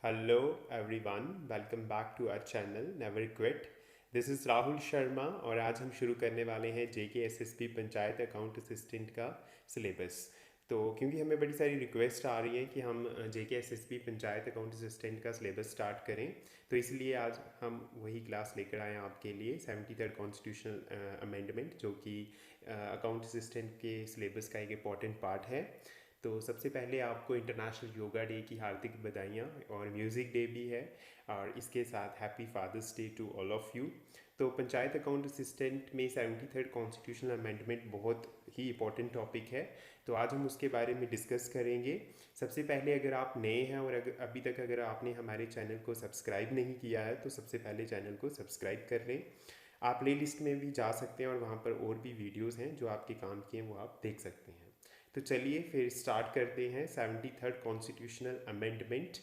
Hello everyone, welcome back to our channel Never Quit. This is Rahul Sharma और आज हम शुरू करने वाले हैं JKSSP पंचायत अकाउंट असिस्टेंट का सिलेबस। तो क्योंकि हमें बड़ी सारी रिक्वेस्ट आ रही है कि हम JKSSP पंचायत अकाउंट असिस्टेंट का सिलेबस स्टार्ट करें, तो इसलिए आज हम वही क्लास लेकर आए हैं आपके लिए 73rd कॉन्स्टिट्यूशनल अमेंडमेंट, जो कि अकाउंट असिस्टेंट के सिलेबस का एक इम्पॉर्टेंट पार्ट है। तो सबसे पहले आपको इंटरनेशनल योगा डे की हार्दिक बधाइयाँ और म्यूज़िक डे भी है, और इसके साथ happy father's day to all of you. तो पंचायत अकाउंट असिस्टेंट में 73rd कॉन्स्टिट्यूशनल अमेंडमेंट बहुत ही इंपॉर्टेंट टॉपिक है, तो आज हम उसके बारे में डिस्कस करेंगे। सबसे पहले अगर आप नए हैं और अभी तक अगर आपने हमारे चैनल को सब्सक्राइब नहीं किया है तो सबसे पहले चैनल को सब्सक्राइब कर लें। आप प्ले लिस्ट में भी जा सकते हैं और वहाँ पर और भी वीडियोज़ हैं जो आपके काम के हैं, वो आप देख सकते हैं। तो चलिए फिर स्टार्ट करते हैं। 73rd कॉन्स्टिट्यूशनल अमेंडमेंट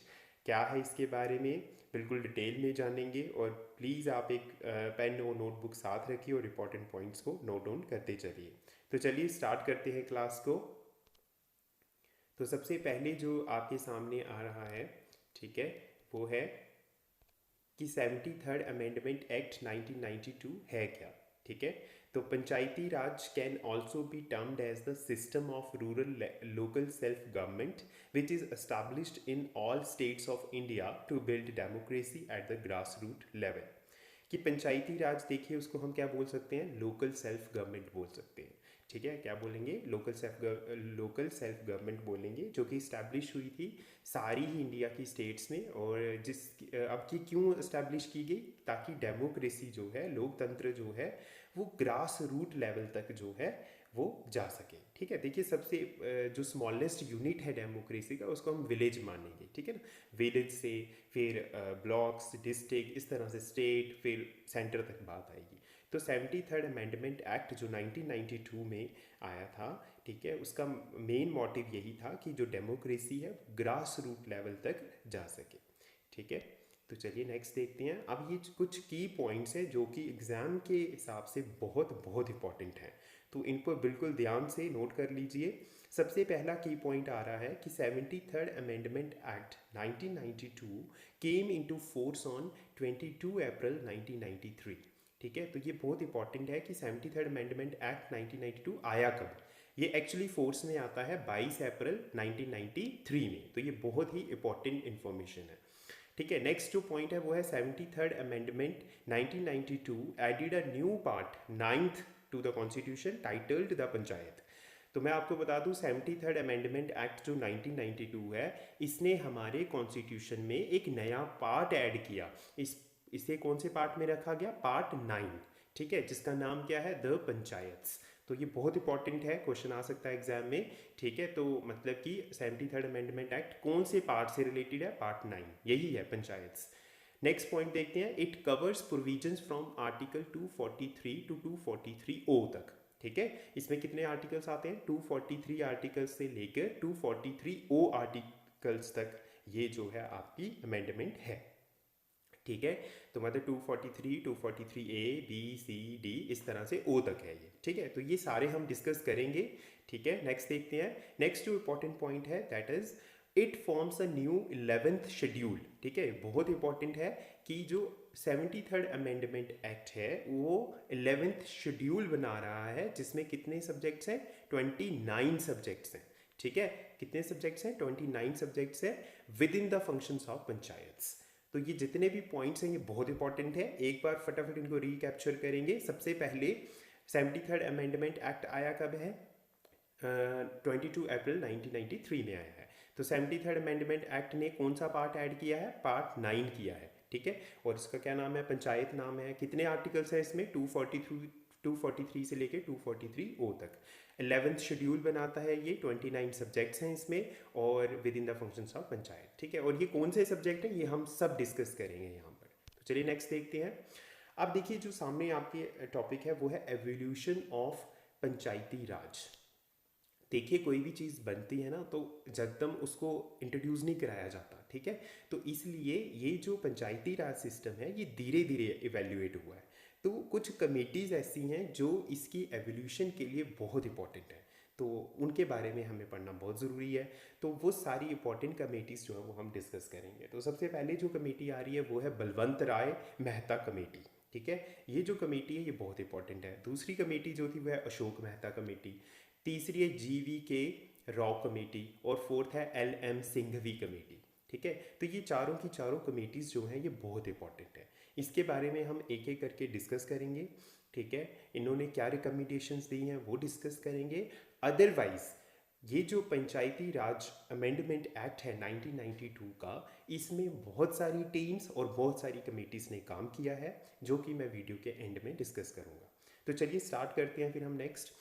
क्या है, इसके बारे में बिल्कुल डिटेल में जानेंगे। और प्लीज़ आप एक पेन और नोटबुक साथ रखिए और इम्पॉर्टेंट पॉइंट्स को नोट डाउन करते चलिए। तो चलिए स्टार्ट करते हैं क्लास को। तो सबसे पहले जो आपके सामने आ रहा है, ठीक है, वो है कि 73rd अमेंडमेंट एक्ट 1992 है क्या। ठीक है, तो Panchayati Raj can also be termed as the system of rural local self government which is established in all states of India to build democracy at the grass root level. कि पंचायती राज, देखिए उसको हम क्या बोल सकते हैं, लोकल सेल्फ गवर्नमेंट बोल सकते हैं। ठीक है, क्या बोलेंगे, लोकल सेल्फ गवर्नमेंट बोलेंगे, जो कि इस्टेब्लिश हुई थी सारी ही इंडिया की स्टेट्स में। और जिस अब की क्यों इस्टेब्लिश की गई, ताकि डेमोक्रेसी जो है, लोकतंत्र जो है, वो ग्रास रूट लेवल तक जो है वो जा सके। ठीक है, देखिए सबसे जो स्मॉलेस्ट यूनिट है डेमोक्रेसी का, उसको हम विलेज मानेंगे। ठीक है ना, विलेज से फिर ब्लॉक्स, डिस्ट्रिक्ट, इस तरह से स्टेट, फिर सेंटर तक बात आएगी। तो 73rd अमेंडमेंट एक्ट जो 1992 में आया था, ठीक है, उसका मेन मोटिव यही था कि जो डेमोक्रेसी है ग्रास रूट लेवल तक जा सके। ठीक है, तो चलिए नेक्स्ट देखते हैं। अब ये कुछ की पॉइंट्स हैं जो कि एग्ज़ाम के हिसाब से बहुत बहुत इंपॉर्टेंट हैं, तो इन पर बिल्कुल ध्यान से नोट कर लीजिए। सबसे पहला की पॉइंट आ रहा है कि 73rd amendment act 1992 came into force on 22 अप्रैल 1993। ठीक है, तो ये बहुत इंपॉर्टेंट है कि 73rd अमेंडमेंट एक्ट 1992 आया कब। ये एक्चुअली फोर्स में आता है 22 अप्रैल 1993 में, तो ये बहुत ही इंपॉर्टेंट इन्फॉर्मेशन है। ठीक है, नेक्स्ट जो पॉइंट है वो है 73rd amendment 1992 added a new part 9th to the constitution titled the panchayat. तो मैं आपको बता दूं 73rd अमेंडमेंट एक्ट जो 1992 है, इसने हमारे कॉन्स्टिट्यूशन में एक नया पार्ट ऐड किया। इसे कौन से पार्ट में रखा गया, पार्ट 9। ठीक है, जिसका नाम क्या है, द पंचायत्स। तो ये बहुत इंपॉर्टेंट है, क्वेश्चन आ सकता है एग्जाम में। ठीक है, तो मतलब कि 73rd अमेंडमेंट एक्ट कौन से पार्ट से रिलेटेड है, पार्ट 9, यही है पंचायत्स। नेक्स्ट पॉइंट देखते हैं, it covers provisions from article 243 to 243 O तक। ठीक है, इसमें कितने आर्टिकल्स आते हैं, 243 आर्टिकल्स से लेकर 243 ओ आर्टिकल्स तक ये जो है आपकी अमेंडमेंट है। ठीक है, तो मतलब 243, 243 ए बी सी डी, इस तरह से ओ तक है ये। ठीक है, तो ये सारे हम डिस्कस करेंगे। ठीक है, नेक्स्ट देखते हैं। नेक्स्ट जो इंपॉर्टेंट पॉइंट है that is it forms a new 11th schedule. ठीक है, बहुत इंपॉर्टेंट है कि जो 73rd अमेंडमेंट एक्ट है वो 11th शेड्यूल बना रहा है, जिसमें कितने सब्जेक्ट्स हैं, 29 सब्जेक्ट्स हैं। ठीक है, कितने सब्जेक्ट्स हैं, 29 सब्जेक्ट्स हैं with in the functions of panchayats. तो ये जितने भी पॉइंट्स हैं ये बहुत इंपॉर्टेंट है, एक बार फटाफट इनको रिकैप्चर करेंगे। सबसे पहले 73rd अमेंडमेंट एक्ट आया कब है, 22 अप्रैल 1993 में आया है। तो 73rd अमेंडमेंट एक्ट ने कौन सा पार्ट ऐड किया है, पार्ट 9 किया है। ठीक है, और इसका क्या नाम है, पंचायत नाम है। कितने आर्टिकल्स हैं इसमें, 243 से लेके 243 ओ तक। 11th शेड्यूल बनाता है ये, 29 सब्जेक्ट्स हैं इसमें, और with in the functions of panchayat. ठीक है, और ये कौन से सब्जेक्ट हैं ये हम सब डिस्कस करेंगे यहाँ पर। तो चलिए नेक्स्ट देखते हैं। अब देखिए जो सामने आपके टॉपिक है वो है एवोल्यूशन ऑफ पंचायती राज। देखिए कोई भी चीज़ बनती है ना, तो जकदम उसको इंट्रोड्यूस नहीं कराया जाता। ठीक है, तो इसलिए ये जो पंचायती राज सिस्टम है ये धीरे धीरे इवेल्युएट हुआ है। तो कुछ कमेटीज़ ऐसी हैं जो इसकी एवोल्यूशन के लिए बहुत इंपॉर्टेंट है। तो उनके बारे में हमें पढ़ना बहुत ज़रूरी है। तो वो सारी इंपॉर्टेंट कमेटीज़ जो है वो हम डिस्कस करेंगे। तो सबसे पहले जो कमेटी आ रही है वो है बलवंत राय मेहता कमेटी। ठीक है, ये जो कमेटी है ये बहुत इंपॉर्टेंट है। दूसरी कमेटी जो थी वह है अशोक मेहता कमेटी, तीसरी है GV राव कमेटी और फोर्थ है LM सिंघवी कमेटी। ठीक है, तो ये चारों की चारों कमेटीज़ जो हैं ये बहुत इंपॉर्टेंट है। इसके बारे में हम एक एक करके डिस्कस करेंगे। ठीक है, इन्होंने क्या रिकमेंडेशंस दी हैं वो डिस्कस करेंगे। अदरवाइज ये जो पंचायती राज अमेंडमेंट एक्ट है 1992 का, इसमें बहुत सारी टीम्स और बहुत सारी कमेटीज़ ने काम किया है, जो कि मैं वीडियो के एंड में डिस्कस करूँगा। तो चलिए स्टार्ट करते हैं फिर हम नेक्स्ट।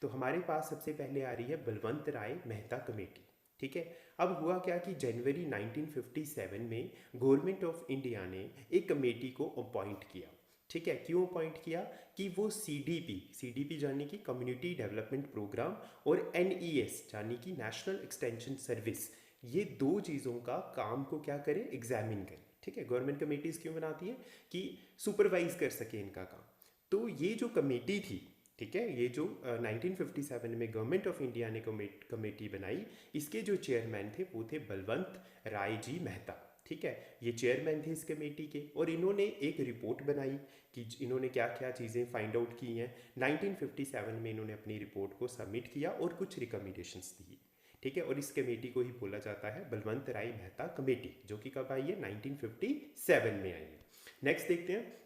तो हमारे पास सबसे पहले आ रही है बलवंत राय मेहता कमेटी। ठीक है, अब हुआ क्या कि जनवरी 1957 में गवर्नमेंट ऑफ इंडिया ने एक कमेटी को अपॉइंट किया। ठीक है, क्यों अपॉइंट किया कि वो CDP यानी कि कम्युनिटी डेवलपमेंट प्रोग्राम और NES यानी कि नेशनल एक्सटेंशन सर्विस, ये दो चीज़ों का काम को क्या करें, एग्जामिन करें। ठीक है, गवर्नमेंट कमेटीज़ क्यों बनाती है कि सुपरवाइज कर सके इनका काम। तो ये जो कमेटी थी, ठीक है, ये जो 1957 में गवर्नमेंट ऑफ इंडिया ने कमेटी बनाई, इसके जो चेयरमैन थे वो थे बलवंत राय जी मेहता। ठीक है, ये चेयरमैन थे इस कमेटी के और इन्होंने एक रिपोर्ट बनाई कि इन्होंने क्या क्या चीज़ें फाइंड आउट की हैं। 1957 में इन्होंने अपनी रिपोर्ट को सबमिट किया और कुछ रिकमेंडेशंस दी। ठीक है, और इस कमेटी को ही बोला जाता है बलवंत राय मेहता कमेटी, जो कि कब आई है, 1957 में आई है। नेक्स्ट देखते हैं,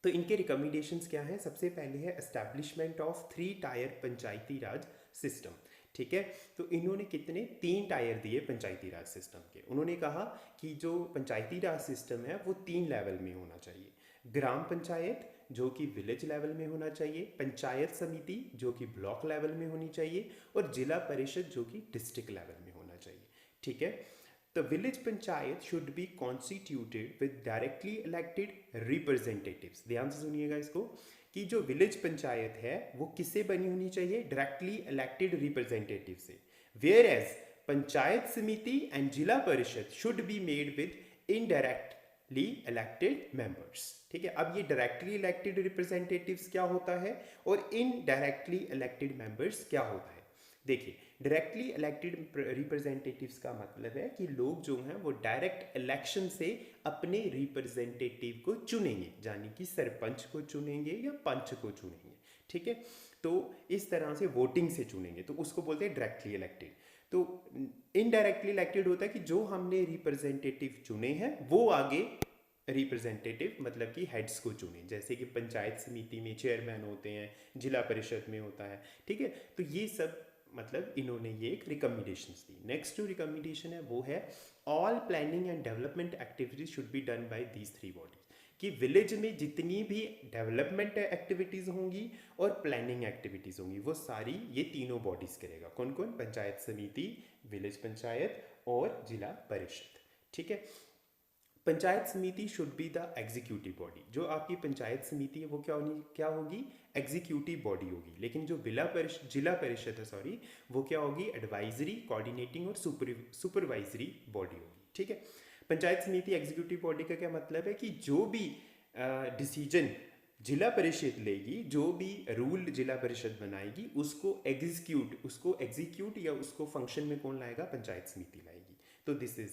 तो इनके रिकमेंडेशंस क्या हैं। सबसे पहले है establishment of 3 tyre Panchayati Raj system. ठीक है, तो इन्होंने कितने 3 टायर दिए पंचायती राज सिस्टम के। उन्होंने कहा कि जो पंचायती राज सिस्टम है वो 3 लेवल में होना चाहिए। ग्राम पंचायत जो कि विलेज लेवल में होना चाहिए, पंचायत समिति जो कि ब्लॉक लेवल में होनी चाहिए और जिला परिषद जो कि डिस्ट्रिक्ट लेवल में होना चाहिए। ठीक है, The village panchayat should be constituted with directly elected representatives। ध्यान से सुनिएगा इसको कि जो विलेज पंचायत है वो किससे बनी होनी चाहिए, डायरेक्टली इलेक्टेड रिप्रेजेंटेटिव से। वेयर एज पंचायत समिति एंड जिला परिषद should be made with indirectly elected members. ठीक है, अब ये डायरेक्टली इलेक्टेड रिप्रेजेंटेटिव्स क्या होता है और इनडायरेक्टली इलेक्टेड मेंबर्स क्या होता है। देखिए, डायरेक्टली इलेक्टेड रिप्रेजेंटेटिव्स का मतलब है कि लोग जो हैं वो डायरेक्ट इलेक्शन से अपने रिप्रेजेंटेटिव को चुनेंगे, यानी कि सरपंच को चुनेंगे या पंच को चुनेंगे। ठीक है, तो इस तरह से वोटिंग से चुनेंगे, तो उसको बोलते हैं डायरेक्टली इलेक्टेड। तो इनडायरेक्टली इलेक्टेड होता है कि जो हमने रिप्रेजेंटेटिव चुने हैं वो आगे रिप्रेजेंटेटिव मतलब कि हेड्स को चुने, जैसे कि पंचायत समिति में चेयरमैन होते हैं, जिला परिषद में होता है। ठीक है, तो ये सब मतलब इन्होंने ये एक रिकमेंडेशंस दी। नेक्स्ट जो रिकमेंडेशन है वो है all planning and development activities should be done by these 3 bodies, कि विलेज में जितनी भी डेवलपमेंट एक्टिविटीज़ होंगी और प्लानिंग एक्टिविटीज़ होंगी वो सारी ये तीनों बॉडीज़ करेगा। कौन कौन, पंचायत समिति, विलेज पंचायत और जिला परिषद। ठीक है, पंचायत समिति should be the executive body. जो आपकी पंचायत समिति है वो क्या होगी, एग्जीक्यूटिव बॉडी होगी। लेकिन जो जिला परिषद है वो क्या होगी, एडवाइजरी, कोऑर्डिनेटिंग और सुपरवाइजरी बॉडी होगी। ठीक है, पंचायत समिति एग्जीक्यूटिव बॉडी का क्या मतलब है कि जो भी डिसीजन जिला परिषद लेगी, जो भी रूल जिला परिषद बनाएगी, उसको एग्जीक्यूट या उसको फंक्शन में कौन लाएगा, पंचायत समिति लाएगी। तो this is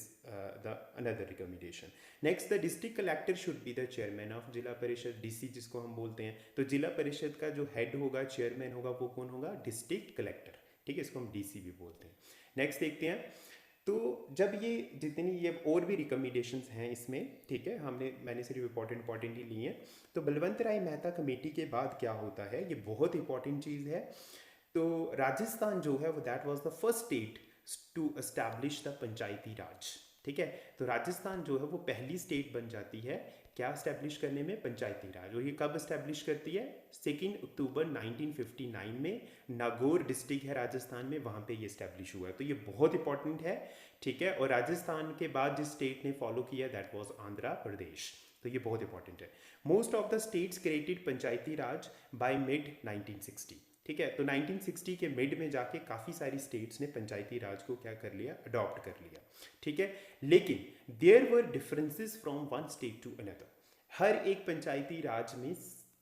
the another recommendation. Next, the district collector should be the chairman of जिला परिषद, DC जिसको हम बोलते हैं। तो जिला परिषद का जो हेड होगा, चेयरमैन होगा, वो कौन होगा, डिस्ट्रिक्ट कलेक्टर। ठीक है, इसको हम DC भी बोलते हैं। नेक्स्ट देखते हैं, तो जब ये जितनी ये और भी रिकमेंडेशंस हैं इसमें, ठीक है, मैंने सिर्फ इंपॉर्टेंट ही लिए हैं। तो बलवंत राय मेहता कमेटी के बाद क्या होता है, ये बहुत इंपॉर्टेंट चीज़ है। तो राजस्थान जो है वो that was the first state to establish the Panchayati Raj. ठीक है, तो राजस्थान जो है वो पहली स्टेट बन जाती है क्या एस्टैब्लिश करने में, पंचायती राज। और ये कब एस्टैब्लिश करती है, 2 अक्टूबर 1959 में। नागौर डिस्ट्रिक्ट है राजस्थान में, वहाँ पे ये एस्टैब्लिश हुआ है। तो ये बहुत इंपॉर्टेंट है। ठीक है, और राजस्थान के बाद जिस स्टेट ने फॉलो किया दैट वाज आंध्र प्रदेश। तो ये बहुत इंपॉर्टेंट है। Most of the states created Panchayati Raj by mid 1960। ठीक है, तो 1960 के मिड में जाके काफ़ी सारी स्टेट्स ने पंचायती राज को क्या कर लिया, अडॉप्ट कर लिया। ठीक है, लेकिन there were differences from one state to another. हर एक पंचायती राज में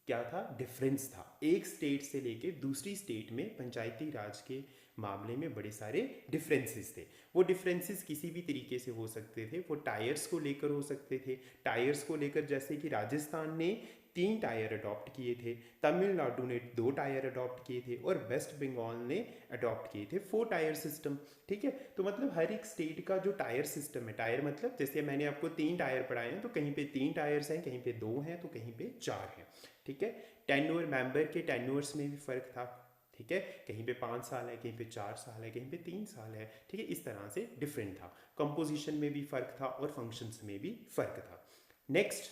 क्या था, डिफरेंस था। एक स्टेट से लेके दूसरी स्टेट में पंचायती राज के मामले में बड़े सारे डिफरेंसेस थे। वो डिफरेंसेस किसी भी तरीके से हो सकते थे, वो टायर्स को लेकर हो सकते थे। टायर्स को लेकर जैसे कि राजस्थान ने 3 टायर अडॉप्ट किए थे, तमिलनाडु ने 2 टायर अडॉप्ट किए थे और वेस्ट बंगाल ने अडॉप्ट किए थे 4 टायर सिस्टम। ठीक है, तो मतलब हर एक स्टेट का जो टायर सिस्टम है, टायर मतलब जैसे मैंने आपको 3 टायर पढ़ाए हैं, तो कहीं पे 3 टायर्स हैं, कहीं पे 2 हैं, तो कहीं पे 4 हैं। ठीक है, टेन्योर मेंबर के टेन्योर्स में भी फ़र्क था। ठीक है, कहीं पे 5 साल है, कहीं पे 4 साल है, कहीं पे 3 साल है। ठीक है, इस तरह से डिफरेंट था। कंपोजिशन में भी फ़र्क था और फंक्शंस में भी फ़र्क था। Next,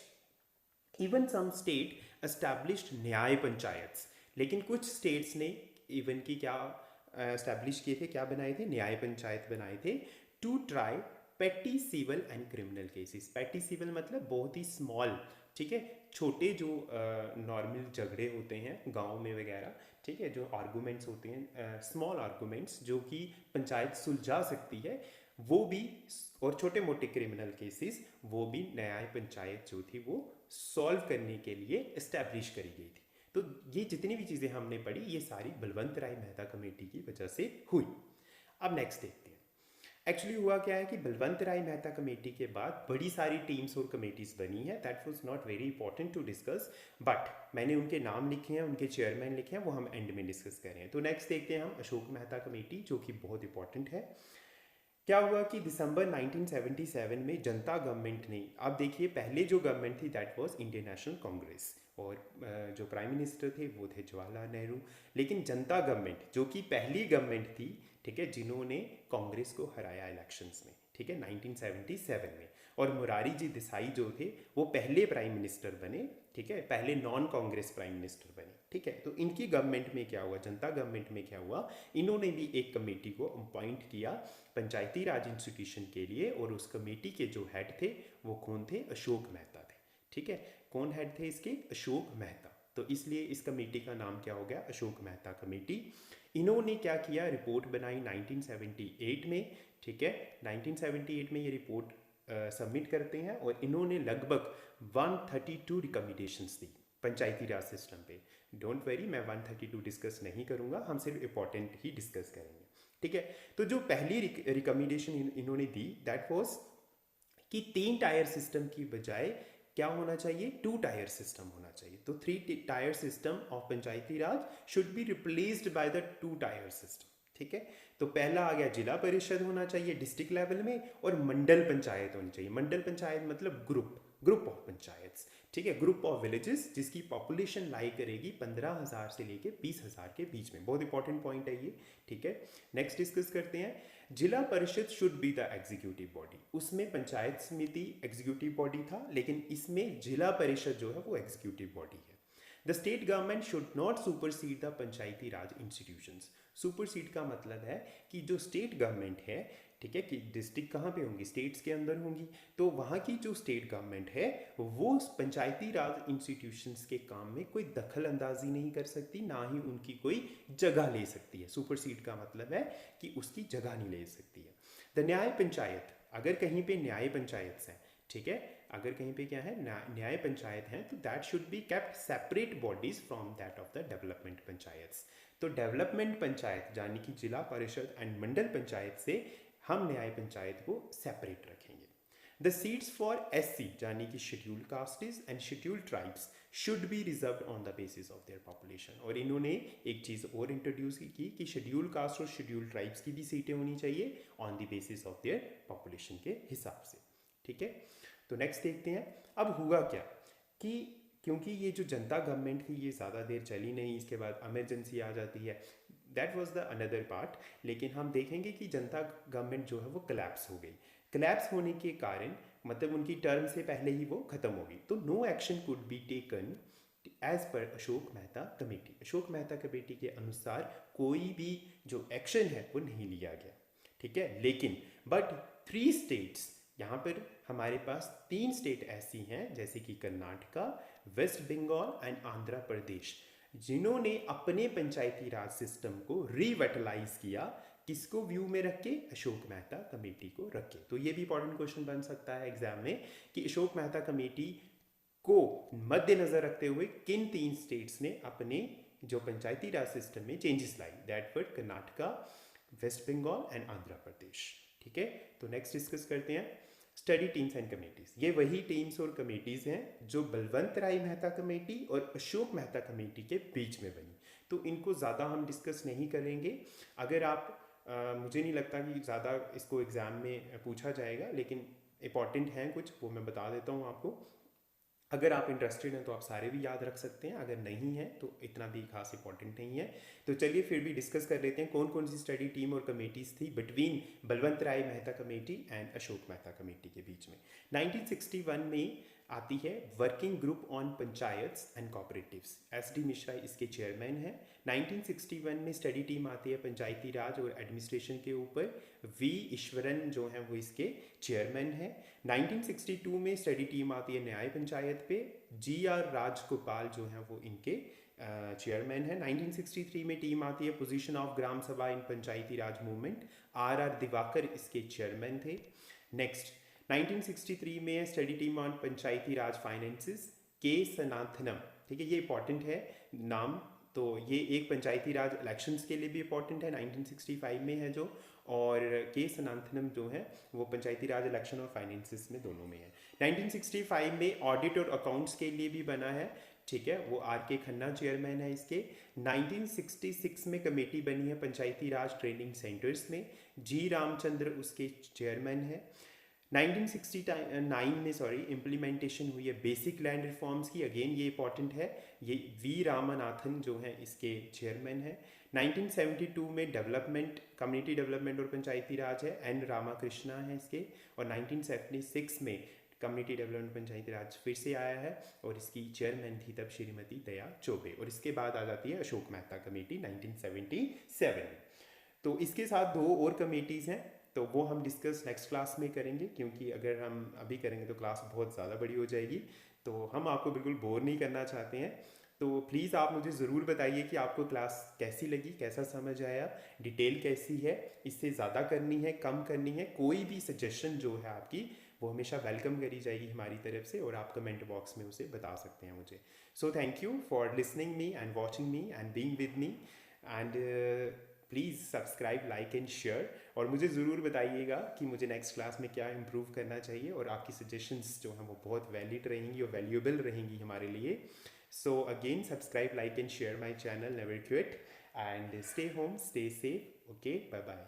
even some state established Nyaya Panchayat, लेकिन कुछ स्टेट्स ने इवन की क्या एस्टैब्लिश किए थे, क्या बनाए थे, न्याय पंचायत बनाए थे टू ट्राई पेटी सिविल एंड क्रिमिनल केसेस। पेटी सिविल मतलब बहुत ही स्मॉल, ठीक है, छोटे जो नॉर्मल झगड़े होते हैं गांव में वगैरह, ठीक है, जो आर्गूमेंट्स होते हैं, स्मॉल आर्गूमेंट्स जो कि पंचायत सुलझा सकती है, वो भी, और छोटे मोटे क्रिमिनल केसेस वो भी न्याय पंचायत जो थी वो सॉल्व करने के लिए इस्टेब्लिश करी गई थी। तो ये जितनी भी चीज़ें हमने पढ़ी ये सारी बलवंत राय मेहता कमेटी की वजह से हुई। अब नेक्स्ट देखते हैं एक्चुअली हुआ क्या है कि बलवंत राय मेहता कमेटी के बाद बड़ी सारी टीम्स और कमेटीज बनी है। That was not very important to discuss, but मैंने उनके नाम लिखे हैं, उनके चेयरमैन लिखे हैं, वो हम एंड में डिस्कस कर रहे हैं। तो नेक्स्ट देखते हैं हम अशोक मेहता कमेटी, जो कि बहुत इंपॉर्टेंट है। क्या हुआ कि दिसंबर 1977 में जनता गवर्नमेंट ने, आप देखिए पहले जो गवर्नमेंट थी that was Indian national Congress, और जो प्राइम मिनिस्टर थे वो थे जवाहरलाल नेहरू। लेकिन जनता गवर्नमेंट जो कि पहली गवर्नमेंट थी, ठीक है, जिन्होंने कांग्रेस को हराया इलेक्शंस में, ठीक है, 1977 में, और मुरारी जी देसाई जो थे वो पहले प्राइम मिनिस्टर बने, ठीक है, पहले नॉन कांग्रेस प्राइम मिनिस्टर बने। ठीक है, तो इनकी गवर्नमेंट में क्या हुआ, जनता गवर्नमेंट में क्या हुआ, इन्होंने भी एक कमेटी को अपॉइंट किया पंचायती राज इंस्टीट्यूशन के लिए, और उस कमेटी के जो हेड थे वो कौन थे, अशोक मेहता थे। ठीक है, कौन हेड थे इसके, अशोक मेहता। तो इसलिए इस कमेटी का नाम क्या हो गया, अशोक मेहता कमेटी। इन्होंने क्या किया, रिपोर्ट बनाई 1978 में। ठीक है, 1978 में ये रिपोर्ट सबमिट करते हैं, और इन्होंने लगभग 132 रिकमेंडेशंस दी पंचायती राज सिस्टम पे। डोंट वेरी, मैं 132 डिस्कस नहीं करूंगा, हम सिर्फ इंपॉर्टेंट ही डिस्कस करेंगे। ठीक है, तो जो पहली रिकमेंडेशन इन्होंने दी दैट वाज कि 3 टायर सिस्टम की बजाय क्या होना चाहिए, 2 टायर सिस्टम होना चाहिए। तो 3 tier system of Panchayati Raj should be replaced by the 2 tier system. ठीक है, तो पहला आ गया जिला परिषद होना चाहिए डिस्ट्रिक्ट लेवल में, और मंडल पंचायत होनी चाहिए। मंडल पंचायत मतलब ग्रुप ऑफ पंचायत, ठीक है, ग्रुप ऑफ विलेजेस जिसकी पॉपुलेशन लाई करेगी 15,000 से लेके 20,000 के बीच में। बहुत इंपॉर्टेंट पॉइंट है ये। ठीक है, नेक्स्ट डिस्कस करते हैं। जिला परिषद should be the executive body. उसमें पंचायत समिति एग्जीक्यूटिव बॉडी था, लेकिन इसमें जिला परिषद जो है वो एग्जीक्यूटिव बॉडी है। The state government should not supersede the Panchayati Raj institutions. Supersede का मतलब है कि जो स्टेट गवर्नमेंट है, ठीक है, कि डिस्ट्रिक्ट कहाँ पे होंगी, स्टेट्स के अंदर होंगी, तो वहाँ की जो स्टेट गवर्नमेंट है वो पंचायती राज इंस्टीट्यूशंस के काम में कोई दखल अंदाजी नहीं कर सकती, ना ही उनकी कोई जगह ले सकती है। सुपरसीड का मतलब है कि उसकी जगह नहीं ले सकती है। द न्याय पंचायत, अगर कहीं पे न्याय पंचायत हैं, ठीक है, अगर कहीं पे क्या है न्याय पंचायत हैं, तो that should be kept separate bodies from that of the development panchayat. तो डेवलपमेंट पंचायत यानी कि जिला परिषद एंड मंडल पंचायत से हम न्याय पंचायत को सेपरेट रखेंगे। द सीट्स फॉर एससी यानी कि scheduled castes and scheduled tribes should be reserved on the basis of their population. और इन्होंने एक चीज़ और इंट्रोड्यूस की कि शेड्यूल्ड कास्ट और शेड्यूल्ड ट्राइब्स की भी सीटें होनी चाहिए on the basis of their population के हिसाब से। ठीक है, तो नेक्स्ट देखते हैं। अब हुआ क्या कि क्योंकि ये जो जनता गवर्नमेंट थी ये ज़्यादा देर चली नहीं, इसके बाद इमरजेंसी आ जाती है, that was the another part. लेकिन हम देखेंगे कि जनता गवर्नमेंट जो है वो कोलैप्स हो गई। कोलैप्स होने के कारण मतलब उनकी टर्म से पहले ही वो खत्म हो गई, तो no action could be taken as per Ashok Mehta committee. Ashok Mehta committee के अनुसार कोई भी जो एक्शन है वो नहीं लिया गया। ठीक है, लेकिन बट 3 स्टेट्स, यहाँ पर हमारे पास 3 स्टेट ऐसी हैं जैसे कि कर्नाटका, वेस्ट बंगाल एंड आंध्र प्रदेश, जिन्होंने अपने पंचायती राज सिस्टम को रिवेटलाइज किया। किसको व्यू में रख के, अशोक मेहता कमेटी को रख के। तो ये भी इंपॉर्टेंट क्वेश्चन बन सकता है एग्जाम में कि अशोक मेहता कमेटी को मद्देनजर रखते हुए किन 3 स्टेट्स ने अपने जो पंचायती राज सिस्टम में चेंजेस लाई। That were Karnataka, West Bengal and Andhra Pradesh. ठीक है, तो नेक्स्ट डिस्कस करते हैं स्टडी टीम्स एंड कमेटीज़। ये वही टीम्स और कमेटीज़ हैं जो बलवंत राय मेहता कमेटी और अशोक मेहता कमेटी के बीच में बनी, तो इनको ज़्यादा हम डिस्कस नहीं करेंगे। अगर आप मुझे नहीं लगता कि ज़्यादा इसको एग्ज़ाम में पूछा जाएगा, लेकिन इंपॉर्टेंट हैं कुछ, वो मैं बता देता हूँ आपको। अगर आप इंटरेस्टेड हैं तो आप सारे भी याद रख सकते हैं, अगर नहीं है तो इतना भी खास इंपॉर्टेंट नहीं है। तो चलिए फिर भी डिस्कस कर लेते हैं कौन कौन सी स्टडी टीम और कमेटीज़ थी between Balwant Rai Mehta committee and Ashok Mehta committee के बीच में। 1961 में आती है working group on panchayats and cooperatives, S D. Mishra इसके चेयरमैन हैं। 1961 में स्टडी टीम आती है पंचायती राज और एडमिनिस्ट्रेशन के ऊपर, वी ईश्वरन जो हैं वो इसके चेयरमैन हैं। 1962 में स्टडी टीम आती है न्याय पंचायत पे, जी.आर. राजगोपाल जो हैं वो इनके चेयरमैन है। 1963 में टीम आती है पोजीशन ऑफ ग्राम सभा इन पंचायती राज मूवमेंट, आर दिवाकर इसके चेयरमैन थे। नेक्स्ट 1963 में study team on Panchayati Raj finances, के सनातनम। ठीक है, ये इंपॉर्टेंट है नाम, तो ये एक पंचायती राज इलेक्शंस के लिए भी इंपॉर्टेंट है, 1965 में है जो, और के सनातनम जो है वो पंचायती राज इलेक्शन और फाइनेंसेस में दोनों में है। 1965 में ऑडिट और अकाउंट्स के लिए भी बना है। ठीक है, वो आर के खन्ना चेयरमैन है इसके। 1966 में कमेटी बनी है पंचायती राज ट्रेनिंग सेंटर्स में, जी रामचंद्र उसके चेयरमैन है। 1969 में इम्प्लीमेंटेशन हुई है बेसिक लैंड रिफॉर्म्स की, अगेन ये इंपॉर्टेंट है, ये वी रामनाथन जो है इसके चेयरमैन है। 1972 में डेवलपमेंट, कम्युनिटी डेवलपमेंट और पंचायती राज है, एन रामाकृष्णा है इसके। और 1976 में कम्युनिटी डेवलपमेंट पंचायती राज फिर से आया है और इसकी चेयरमैन थी तब श्रीमती दया चौबे। और इसके बाद आ जाती है अशोक मेहता कमेटी 1977। तो इसके साथ दो और कमेटीज़ हैं, तो वो हम डिस्कस नेक्स्ट क्लास में करेंगे, क्योंकि अगर हम अभी करेंगे तो क्लास बहुत ज़्यादा बड़ी हो जाएगी, तो हम आपको बिल्कुल बोर नहीं करना चाहते हैं। तो प्लीज़ आप मुझे ज़रूर बताइए कि आपको क्लास कैसी लगी, कैसा समझ आया, डिटेल कैसी है, इससे ज़्यादा करनी है, कम करनी है, कोई भी सजेशन जो है आपकी वो हमेशा वेलकम करी जाएगी हमारी तरफ से, और आप कमेंट बॉक्स में उसे बता सकते हैं मुझे। So thank you for listening me and watching me and being with me, and please subscribe, like and share. और मुझे ज़रूर बताइएगा कि मुझे नेक्स्ट क्लास में क्या इम्प्रूव करना चाहिए, और आपकी सजेशंस जो हैं वो बहुत वैलिड रहेंगी और वैल्यूएबल रहेंगी हमारे लिए। So again subscribe, like and share my channel never quit, and stay home, stay safe. Okay, bye bye.